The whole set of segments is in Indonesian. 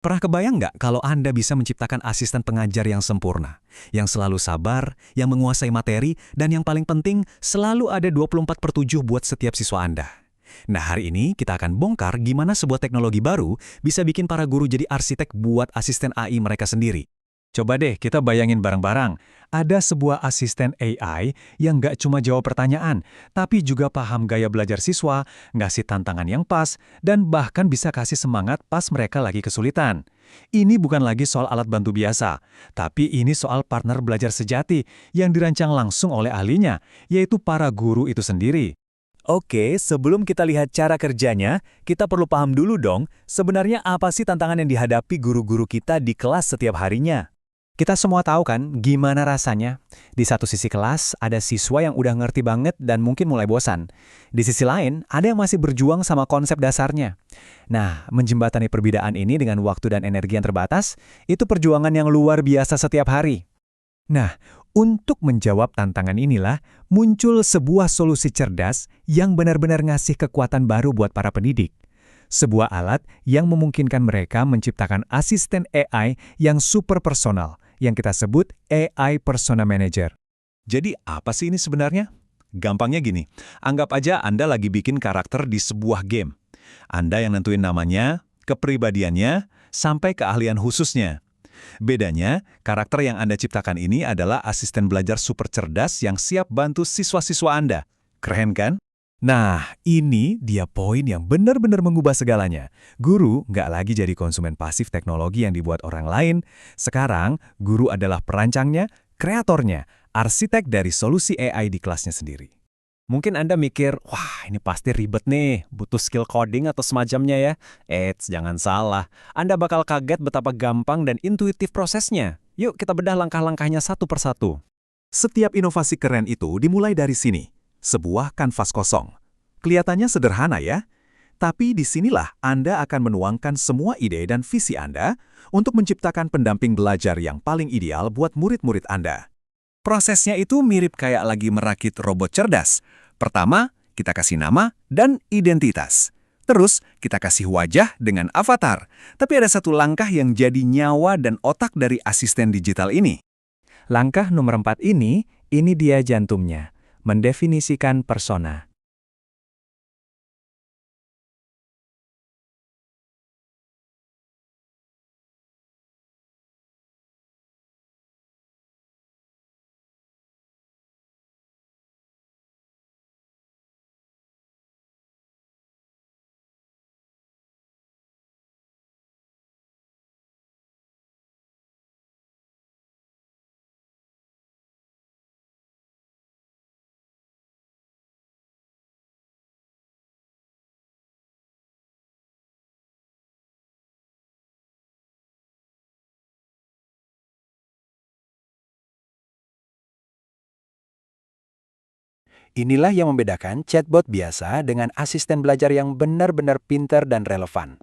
Pernah kebayang nggak kalau Anda bisa menciptakan asisten pengajar yang sempurna, yang selalu sabar, yang menguasai materi, dan yang paling penting, selalu ada 24/7 buat setiap siswa Anda? Nah, hari ini kita akan bongkar gimana sebuah teknologi baru bisa bikin para guru jadi arsitek buat asisten AI mereka sendiri. Coba deh kita bayangin bareng-bareng, ada sebuah asisten AI yang nggak cuma jawab pertanyaan, tapi juga paham gaya belajar siswa, ngasih tantangan yang pas, dan bahkan bisa kasih semangat pas mereka lagi kesulitan. Ini bukan lagi soal alat bantu biasa, tapi ini soal partner belajar sejati yang dirancang langsung oleh ahlinya, yaitu para guru itu sendiri. Oke, sebelum kita lihat cara kerjanya, kita perlu paham dulu dong, sebenarnya apa sih tantangan yang dihadapi guru-guru kita di kelas setiap harinya? Kita semua tahu kan gimana rasanya. Di satu sisi kelas, ada siswa yang udah ngerti banget dan mungkin mulai bosan. Di sisi lain, ada yang masih berjuang sama konsep dasarnya. Nah, menjembatani perbedaan ini dengan waktu dan energi yang terbatas, itu perjuangan yang luar biasa setiap hari. Nah, untuk menjawab tantangan inilah, muncul sebuah solusi cerdas yang benar-benar ngasih kekuatan baru buat para pendidik. Sebuah alat yang memungkinkan mereka menciptakan asisten AI yang super personal, yang kita sebut AI Persona Manager. Jadi apa sih ini sebenarnya? Gampangnya gini, anggap aja Anda lagi bikin karakter di sebuah game. Anda yang nentuin namanya, kepribadiannya, sampai keahlian khususnya. Bedanya, karakter yang Anda ciptakan ini adalah asisten belajar super cerdas yang siap bantu siswa-siswa Anda. Keren kan? Nah, ini dia poin yang benar-benar mengubah segalanya. Guru nggak lagi jadi konsumen pasif teknologi yang dibuat orang lain. Sekarang, guru adalah perancangnya, kreatornya, arsitek dari solusi AI di kelasnya sendiri. Mungkin Anda mikir, wah ini pasti ribet nih, butuh skill coding atau semacamnya ya. Eits, jangan salah. Anda bakal kaget betapa gampang dan intuitif prosesnya. Yuk kita bedah langkah-langkahnya satu persatu. Setiap inovasi keren itu dimulai dari sini. Sebuah kanvas kosong. Kelihatannya sederhana ya, tapi disinilah Anda akan menuangkan semua ide dan visi Anda untuk menciptakan pendamping belajar yang paling ideal buat murid-murid Anda. Prosesnya itu mirip kayak lagi merakit robot cerdas. Pertama, kita kasih nama dan identitas. Terus, kita kasih wajah dengan avatar. Tapi ada satu langkah yang jadi nyawa dan otak dari asisten digital ini. Langkah nomor 4 ini dia jantungnya. Mendefinisikan persona. Inilah yang membedakan chatbot biasa dengan asisten belajar yang benar-benar pintar dan relevan.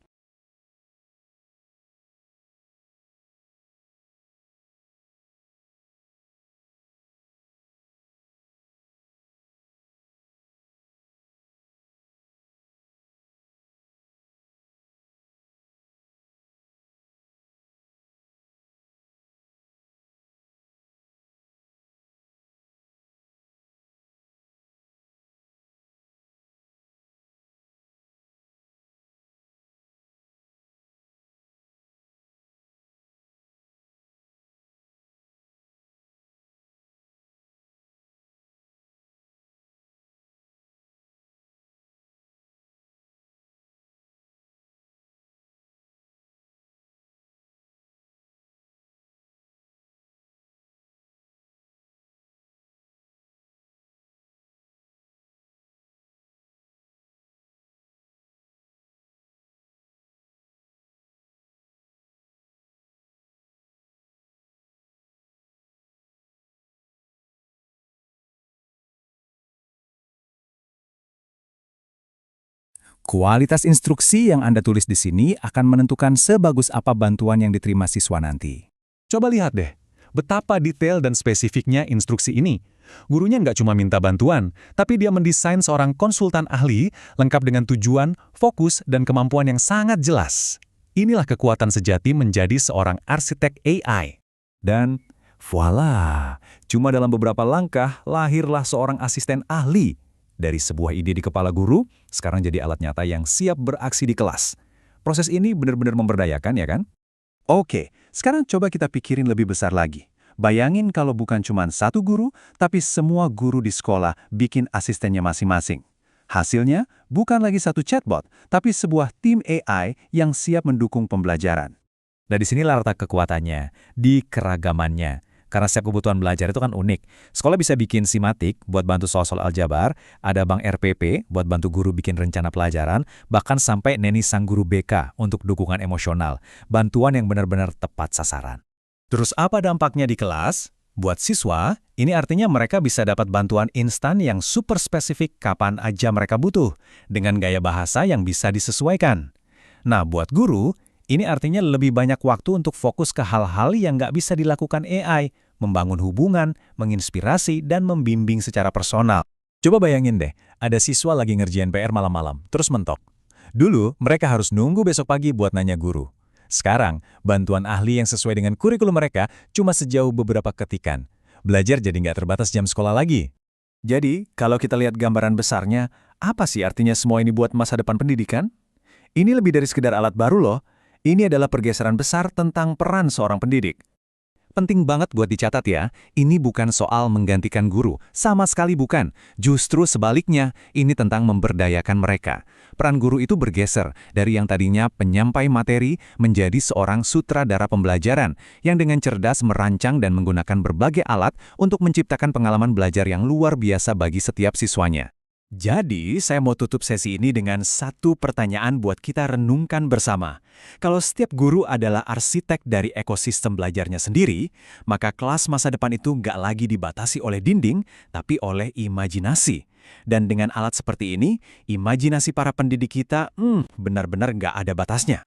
Kualitas instruksi yang Anda tulis di sini akan menentukan sebagus apa bantuan yang diterima siswa nanti. Coba lihat deh, betapa detail dan spesifiknya instruksi ini. Gurunya nggak cuma minta bantuan, tapi dia mendesain seorang konsultan ahli lengkap dengan tujuan, fokus, dan kemampuan yang sangat jelas. Inilah kekuatan sejati menjadi seorang arsitek AI. Dan voila, cuma dalam beberapa langkah lahirlah seorang asisten ahli. Dari sebuah ide di kepala guru, sekarang jadi alat nyata yang siap beraksi di kelas. Proses ini benar-benar memberdayakan, ya kan? Oke, sekarang coba kita pikirin lebih besar lagi. Bayangin kalau bukan cuma satu guru, tapi semua guru di sekolah bikin asistennya masing-masing. Hasilnya bukan lagi satu chatbot, tapi sebuah tim AI yang siap mendukung pembelajaran. Nah, di sinilah letak kekuatannya, di keragamannya. Karena setiap kebutuhan belajar itu kan unik. Sekolah bisa bikin simatik buat bantu soal-soal aljabar, ada Bank RPP buat bantu guru bikin rencana pelajaran, bahkan sampai Neni sang guru BK untuk dukungan emosional, bantuan yang benar-benar tepat sasaran. Terus apa dampaknya di kelas? Buat siswa, ini artinya mereka bisa dapat bantuan instan yang super spesifik kapan aja mereka butuh, dengan gaya bahasa yang bisa disesuaikan. Nah, buat guru, ini artinya lebih banyak waktu untuk fokus ke hal-hal yang nggak bisa dilakukan AI, membangun hubungan, menginspirasi, dan membimbing secara personal. Coba bayangin deh, ada siswa lagi ngerjain PR malam-malam, terus mentok. Dulu, mereka harus nunggu besok pagi buat nanya guru. Sekarang, bantuan ahli yang sesuai dengan kurikulum mereka cuma sejauh beberapa ketikan. Belajar jadi nggak terbatas jam sekolah lagi. Jadi, kalau kita lihat gambaran besarnya, apa sih artinya semua ini buat masa depan pendidikan? Ini lebih dari sekedar alat baru loh. Ini adalah pergeseran besar tentang peran seorang pendidik. Penting banget buat dicatat ya, ini bukan soal menggantikan guru, sama sekali bukan. Justru sebaliknya, ini tentang memberdayakan mereka. Peran guru itu bergeser dari yang tadinya penyampai materi menjadi seorang sutradara pembelajaran yang dengan cerdas merancang dan menggunakan berbagai alat untuk menciptakan pengalaman belajar yang luar biasa bagi setiap siswanya. Jadi, saya mau tutup sesi ini dengan satu pertanyaan buat kita renungkan bersama. Kalau setiap guru adalah arsitek dari ekosistem belajarnya sendiri, maka kelas masa depan itu nggak lagi dibatasi oleh dinding, tapi oleh imajinasi. Dan dengan alat seperti ini, imajinasi para pendidik kita benar-benar nggak ada batasnya.